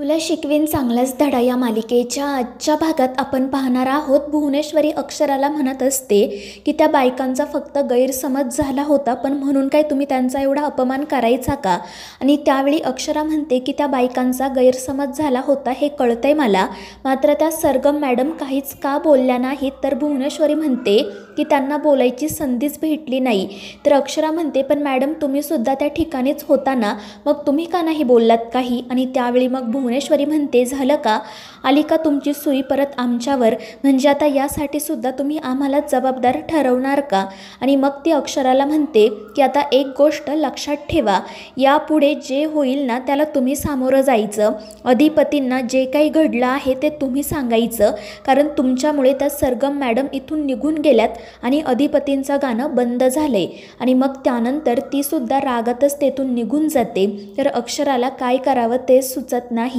तुला शिकवीन चांगलाच धडा या मालिकेच्या आजच्या भागात आपण पाहणार आहोत. भुवनेश्वरी अक्षराला म्हणत असते की त्या बायकांचा फक्त गैरसमज झाला होता, पण म्हणून काय तुम्ही त्यांचा एवढा अपमान करायचा का? आणि त्यावेळी अक्षरा म्हणते की त्या बायकांचा गैरसमज झाला होता हे कळतंय मला, मात्र त्या सरगम मॅडम काहीच का बोलल्या नाहीत. तर भुवनेश्वरी म्हणते की त्यांना बोलायची संधीच भेटली नाही. तर अक्षरा म्हणते पण मॅडम तुम्ही सुद्धा त्या ठिकाणीच होता ना, मग तुम्ही का नाही बोललात काही? आणि त्यावेळी मग भुवनेश्वरी म्हणते झालं का, आली का तुमची सुई परत आमच्यावर? म्हणजे आता यासाठी सुद्धा तुम्ही आम्हाला जबाबदार ठरवणार का? आणि मग ती अक्षराला म्हणते की आता एक गोष्ट लक्षात ठेवा, यापुढे जे होईल ना त्याला तुम्ही सामोरं जायचं. अधिपतींना जे काही घडलं आहे ते तुम्ही सांगायचं, कारण तुमच्यामुळे त्या सरगम मॅडम इथून निघून गेल्यात आणि अधिपतींचं गाणं बंद झालंय. आणि मग त्यानंतर ती सुद्धा रागातच तेथून निघून जाते. तर अक्षराला काय करावं ते सुचत नाही.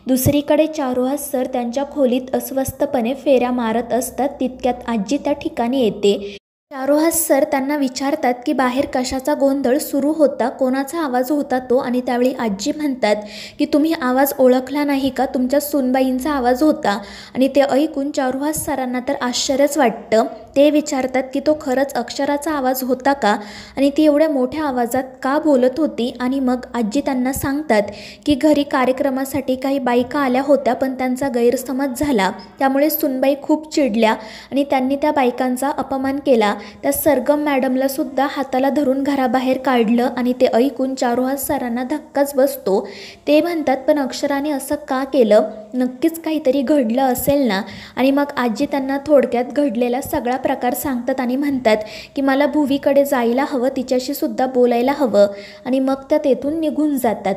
दुसरीकडे चारुहास सर त्यांच्या खोलीत अस्वस्थपणे फेऱ्या मारत असतात. तितक्यात आजी त्या ठिकाणी येते. चारुहास सर त्यांना विचारतात की बाहेर कशाचा गोंधळ सुरू होता, कोणाचा आवाज होता तो? आणि त्यावेळी आजी म्हणतात की तुम्ही आवाज ओळखला नाही का, तुमच्या सुनबाईंचा आवाज होता. आणि ते ऐकून चारुहास सरांना तर आश्चर्यच वाटतं. ते विचारतात की तो खरंच अक्षराचा आवाज होता का, आणि ती एवढ्या मोठ्या आवाजात का बोलत होती? आणि मग आजी त्यांना सांगतात की घरी कार्यक्रमासाठी काही बायका आल्या होत्या, पण त्यांचा गैरसमज झाला, त्यामुळे सुनबाई खूप चिडल्या आणि त्यांनी त्या बायकांचा अपमान केला. त्या सरगम मॅडमला सुद्धा हाताला धरून घराबाहेर काढलं. आणि ते ऐकून चारुहास सरांना धक्काच बसतो. ते म्हणतात पण अक्षराने असं का केलं, नक्कीच काहीतरी घडलं असेल ना? आणि मग आजी त्यांना थोडक्यात घडलेला सगळा प्रकार सांगतात आणि म्हणतात की मला भुवीकडे जायला हवं, तिच्याशी सुद्धा बोलायला हवं. आणि मग त्या तेथून निघून जातात.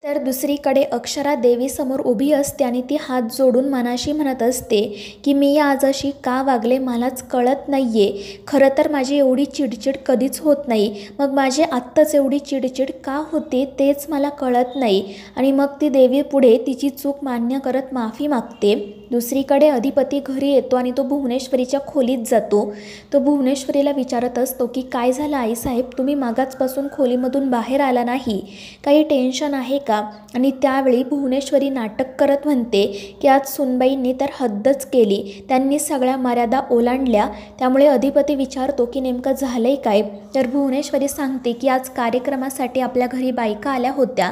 तर दुसरीकडे अक्षरा देवीसमोर उभी असते आणि ती हात जोडून मनाशी म्हणत असते की मी आज अशी का वागले मलाच कळत नाही आहे. खरं तर माझी एवढी चिडचिड कधीच होत नाही, मग माझी आत्ताच एवढी चिडचिड का होते तेच मला कळत नाही. आणि मग ती देवीपुढे तिची चूक मान्य करत माफी मागते. दुसरीकडे अधिपती घरी येतो आणि तो भुवनेश्वरीच्या खोलीत जातो. तो भुवनेश्वरीला विचारत असतो की काय झालं आईसाहेब, तुम्ही मागाचपासून खोलीमधून बाहेर आला नाही, काही टेन्शन आहे का? आणि त्यावेळी भुवनेश्वरी नाटक करत म्हणते की आज सुनबाईंनी तर हद्दच केली, त्यांनी सगळ्या मर्यादा ओलांडल्या. त्यामुळे अधिपती विचारतो की नेमकं झालंय काय? तर भुवनेश्वरी सांगते की आज कार्यक्रमासाठी आपल्या घरी बायका आल्या होत्या,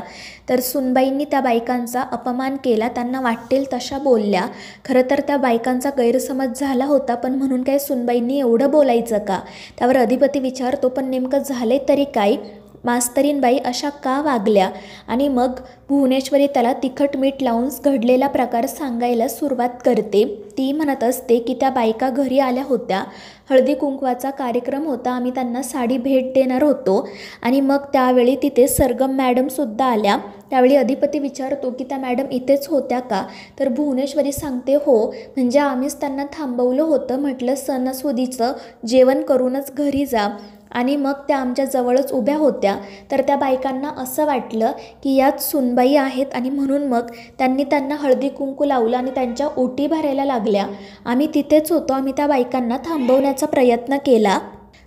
तर सुनबाईंनी त्या बायकांचा अपमान केला, त्यांना वाटेल तशा बोलल्या. खरं तर त्या बायकांचा गैरसमज झाला होता, पण म्हणून काय सुनबाईंनी एवढं बोलायचं का? त्यावर अधिपती विचारतो पण नेमकं झालंय तरी काय, मास्तरीनबाई अशा का वागल्या? आणि मग भुवनेश्वरी त्याला तिखट मीठ लावून घडलेला प्रकार सांगायला सुरुवात करते. ती म्हणत असते की त्या बायका घरी आल्या होत्या, हळदी कुंकवाचा कार्यक्रम होता, आम्ही त्यांना साडी भेट देणार होतो. आणि मग त्यावेळी तिथे सरगम मॅडमसुद्धा आल्या. त्यावेळी अधिपती विचारतो की त्या मॅडम इथेच होत्या का? तर भुवनेश्वरी सांगते हो, म्हणजे आम्हीच त्यांना थांबवलं होतं, म्हटलं सणासुदीचं जेवण करूनच घरी जा. आणि मग त्या आमच्या जवळच उभ्या होत्या, तर त्या बायकांना असं वाटलं की यात सुनबाई आहेत आणि म्हणून मग त्यांनी त्यांना हळदी कुंकू लावलं आणि त्यांच्या ओटी भरायला लागल्या. आम्ही तिथेच होतो, आम्ही त्या बायकांना थांबवण्याचा प्रयत्न केला,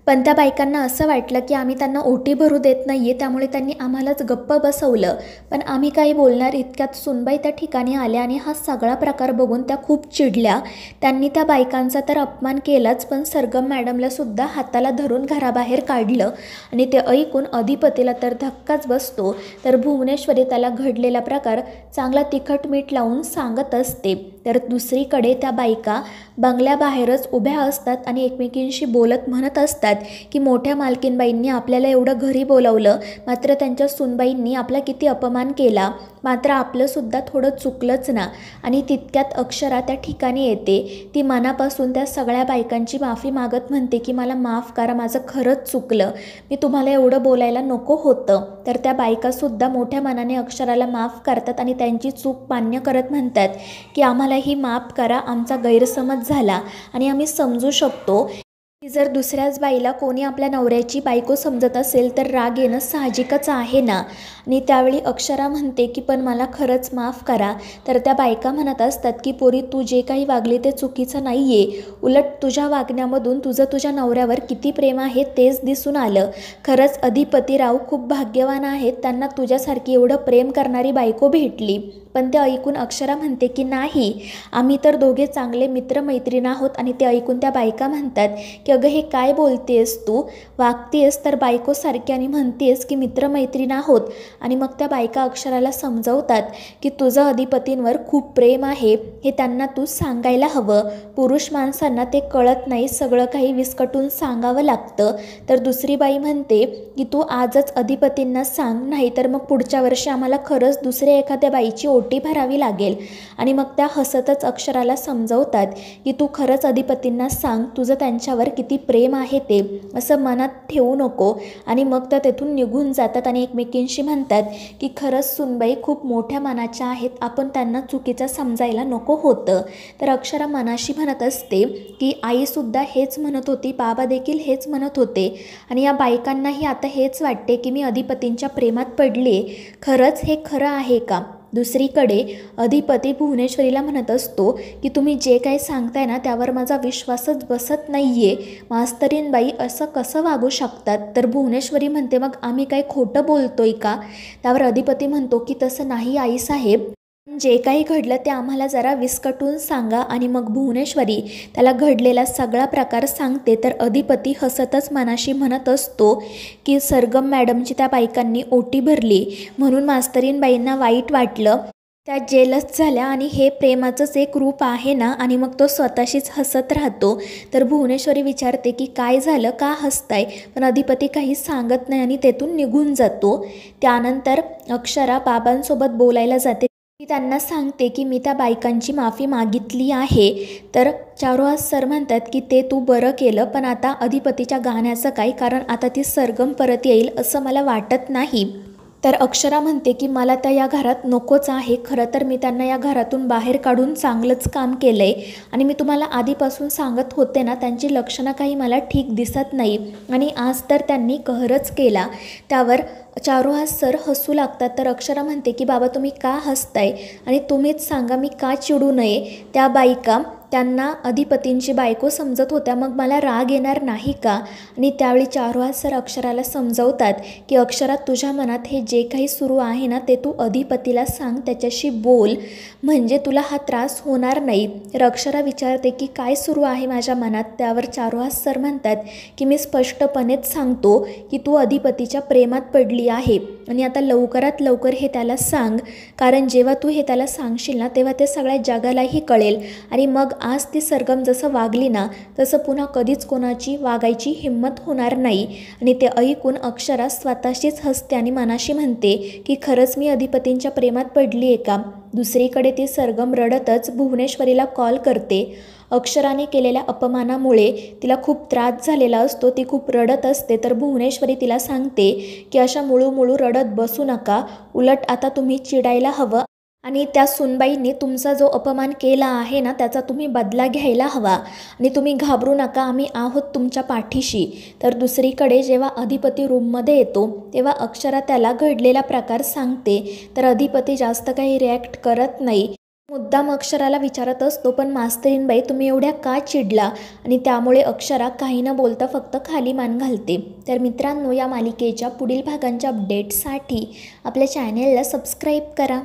पण त्या बायकांना असं वाटलं की आम्ही त्यांना ओटी भरू देत नाही आहे, त्यामुळे त्यांनी आम्हालाच गप्प बसवलं. पण आम्ही काही बोलणार इतक्यात सुनबाई त्या ठिकाणी आल्या आणि हा सगळा प्रकार बघून त्या खूप चिडल्या. त्यांनी त्या बायकांचा तर अपमान केलाच, पण सरगम मॅडमला सुद्धा हाताला धरून घराबाहेर काढलं. आणि ते ऐकून अधिपतीला तर धक्काच बसतो. तर भुवनेश्वरी त्याला घडलेला प्रकार चांगला तिखट मीठ लावून सांगत असते. तर दुसरीकडे त्या बायका बंगल्याबाहेरच उभ्या असतात आणि एकमेकींशी बोलत म्हणत असतात की मोठ्या मालकीनबाईंनी आपल्याला एवढं घरी बोलावलं, मात्र त्यांच्या सुनबाईंनी आपला किती अपमान केला, मात्र आपलंसुद्धा थोडं चुकलंच ना. आणि तितक्यात अक्षरा त्या ठिकाणी येते. ती मनापासून त्या सगळ्या बायकांची माफी मागत म्हणते की मला माफ करा, माझं खरंच चुकलं, मी तुम्हाला एवढं बोलायला नको होतं. तर त्या बायकासुद्धा मोठ्या मनाने अक्षराला माफ करतात आणि त्यांची चूक मान्य करत म्हणतात की आम्हालाही माफ करा, आमचा गैरसमज झाला आणि आम्ही समजू शकतो की जर दुसऱ्याच बाईला कोणी आपल्या नवऱ्याची बायको समजत असेल तर राग येणं साहजिकच आहे ना. आणि त्यावेळी अक्षरा म्हणते की पण मला खरंच माफ करा. तर त्या बायका म्हणत असतात की पोरी तू जे काही वागली ते चुकीचं नाही आहे, उलट तुझ्या वागण्यामधून तुझं तुझ्या नवऱ्यावर किती प्रेम आहे तेच दिसून आलं. खरंच अधिपतीराव खूप भाग्यवान आहेत, त्यांना तुझ्यासारखी एवढं प्रेम करणारी बायको भेटली. पण ते ऐकून अक्षरा म्हणते की नाही, आम्ही तर दोघे चांगले मित्रमैत्रीण आहोत. आणि ते ऐकून त्या बायका म्हणतात की अगं हे काय बोलतेस तू, वागतेस तर बायकोसारखी आणि म्हणतेस की मित्रमैत्रीण आहोत. आणि मग त्या बायका अक्षराला समजवतात की तुझं अधिपतींवर खूप प्रेम आहे, हे त्यांना तू सांगायला हवं. पुरुष माणसांना ते कळत नाही, सगळं काही विस्कटून सांगावं लागतं. तर दुसरी बाई म्हणते की तू आजच अधिपतींना सांग, नाही तर मग पुढच्या वर्षी आम्हाला खरंच दुसऱ्या एखाद्या बाईची ओटी भरावी लागेल. आणि मग त्या हसतच अक्षराला समजवतात की तू खरंच अधिपतींना सांग, तुझं त्यांच्यावर किती प्रेम आहे ते, असं मनात ठेवू नको. आणि मग त्या तेथून निघून जातात आणि एकमेकींशी म्हणतात की खरंच सुनबाई खूप मोठ्या मनाच्या आहेत, आपण त्यांना चुकीचं समजायला नको होतं. तर अक्षरा मनाशी म्हणत असते की आईसुद्धा हेच म्हणत होती, बाबा देखील हेच म्हणत होते. आणि या बायकांनाही आता हेच वाटते की मी अधिपतींच्या प्रेमात पडले, खरंच हे खरं आहे का. दुसरीकडे अधिपती भुवनेश्वरीला म्हणत असतो की तुम्ही जे काही सांगताय ना त्यावर माझा विश्वासच बसत नाही आहे, मास्तरीणबाई असं कसं वागू शकतात. तर भुवनेश्वरी म्हणते मग आम्ही काही खोटं बोलतोय का. त्यावर अधिपती म्हणतो की तसं नाही आईसाहेब, जे काही घडलं ते आम्हाला जरा विस्कटून सांगा. आणि मग भुवनेश्वरी त्याला घडलेला सगळा प्रकार सांगते. तर अधिपती हसतच मनाशी म्हणत असतो की सरगम मॅडमची त्या बायकांनी ओटी भरली म्हणून मास्तरीणबाईंना वाईट वाटलं, त्या जेलस झाल्या आणि हे प्रेमाचंच एक रूप आहे ना. आणि मग तो स्वतःशीच हसत राहतो. तर भुवनेश्वरी विचारते की काय झालं, का हसताय. पण अधिपती काही सांगत नाही आणि तेथून निघून जातो. त्यानंतर अक्षरा बाबांसोबत बोलायला जाते. ती त्यांना सांगते की मी त्या बायकांची माफी मागितली आहे. तर चारुहास सर म्हणतात की ते तू बरं केलं, पण आता अधिपतीच्या गाण्याचं काय, कारण आता ती सरगम परत येईल असं मला वाटत नाही. तर अक्षरा म्हणते की मला त्या या घरात नकोच आहे, खरं तर मी त्यांना या घरातून बाहेर काढून चांगलंच काम केलं आहे. आणि मी तुम्हाला आधीपासून सांगत होते ना, त्यांची लक्षणं काही मला ठीक दिसत नाही आणि आज तर त्यांनी कहरच केला. त्यावर चारुहास सर हसू लागतात. तर अक्षरा म्हणते की बाबा तुम्ही का हसताय आणि तुम्हीच सांगा मी का चिडू नये. त्या बायका त्यांना अधिपतींची बायको समजत होत्या, मग मला राग येणार नाही का. आणि त्यावेळी चारुहास सर अक्षराला समजवतात की अक्षरा तुझ्या मनात हे जे काही सुरू आहे ना ते तू अधिपतीला सांग, त्याच्याशी बोल, म्हणजे तुला हा त्रास होणार नाही. तर अक्षरा विचारते की काय सुरू आहे माझ्या मनात. त्यावर चारुहास सर म्हणतात की मी स्पष्टपणेच सांगतो की तू अधिपतीच्या प्रेमात पडली आहे आणि आता लवकरात लवकर हे त्याला सांग, कारण जेव्हा तू हे त्याला सांगशील ना तेव्हा ते सगळ्या जगालाही कळेल. आणि मग आज ती सरगम जसं वागली ना तसं पुन्हा कधीच कोणाची वागायची हिंमत होणार नाही. आणि ते ऐकून अक्षरा स्वतःशीच हसते आणि मनाशी म्हणते की खरंच मी अधिपतींच्या प्रेमात पडली आहे का. दुसरीकडे ती सरगम रडतच भुवनेश्वरीला कॉल करते. अक्षराने केलेल्या अपमानामुळे तिला खूप त्रास झालेला असतो, ती खूप रडत असते. तर भुवनेश्वरी तिला सांगते की अशा मुळूमुळू रडत बसू नका, उलट आता तुम्ही चिडायला हवं आणि त्या सुनबाईंनी तुमचा जो अपमान केला आहे ना त्याचा तुम्ही बदला घ्यायला हवा आणि तुम्ही घाबरू नका, आम्ही आहोत तुमच्या पाठीशी. तर दुसरीकडे जेव्हा अधिपती रूममध्ये येतो तेव्हा अक्षरा त्याला घडलेला प्रकार सांगते. तर अधिपती जास्त काही रिॲक्ट करत नाही, मुद्दाम अक्षराला विचारत असतो पण मास्तरीणबाई तुम्ही एवढ्या का चिडला. आणि त्यामुळे अक्षरा काही न बोलता फक्त खाली मान घालते. तर मित्रांनो, या मालिकेच्या पुढील भागांच्या अपडेटसाठी आपल्या चॅनेलला सबस्क्राईब करा.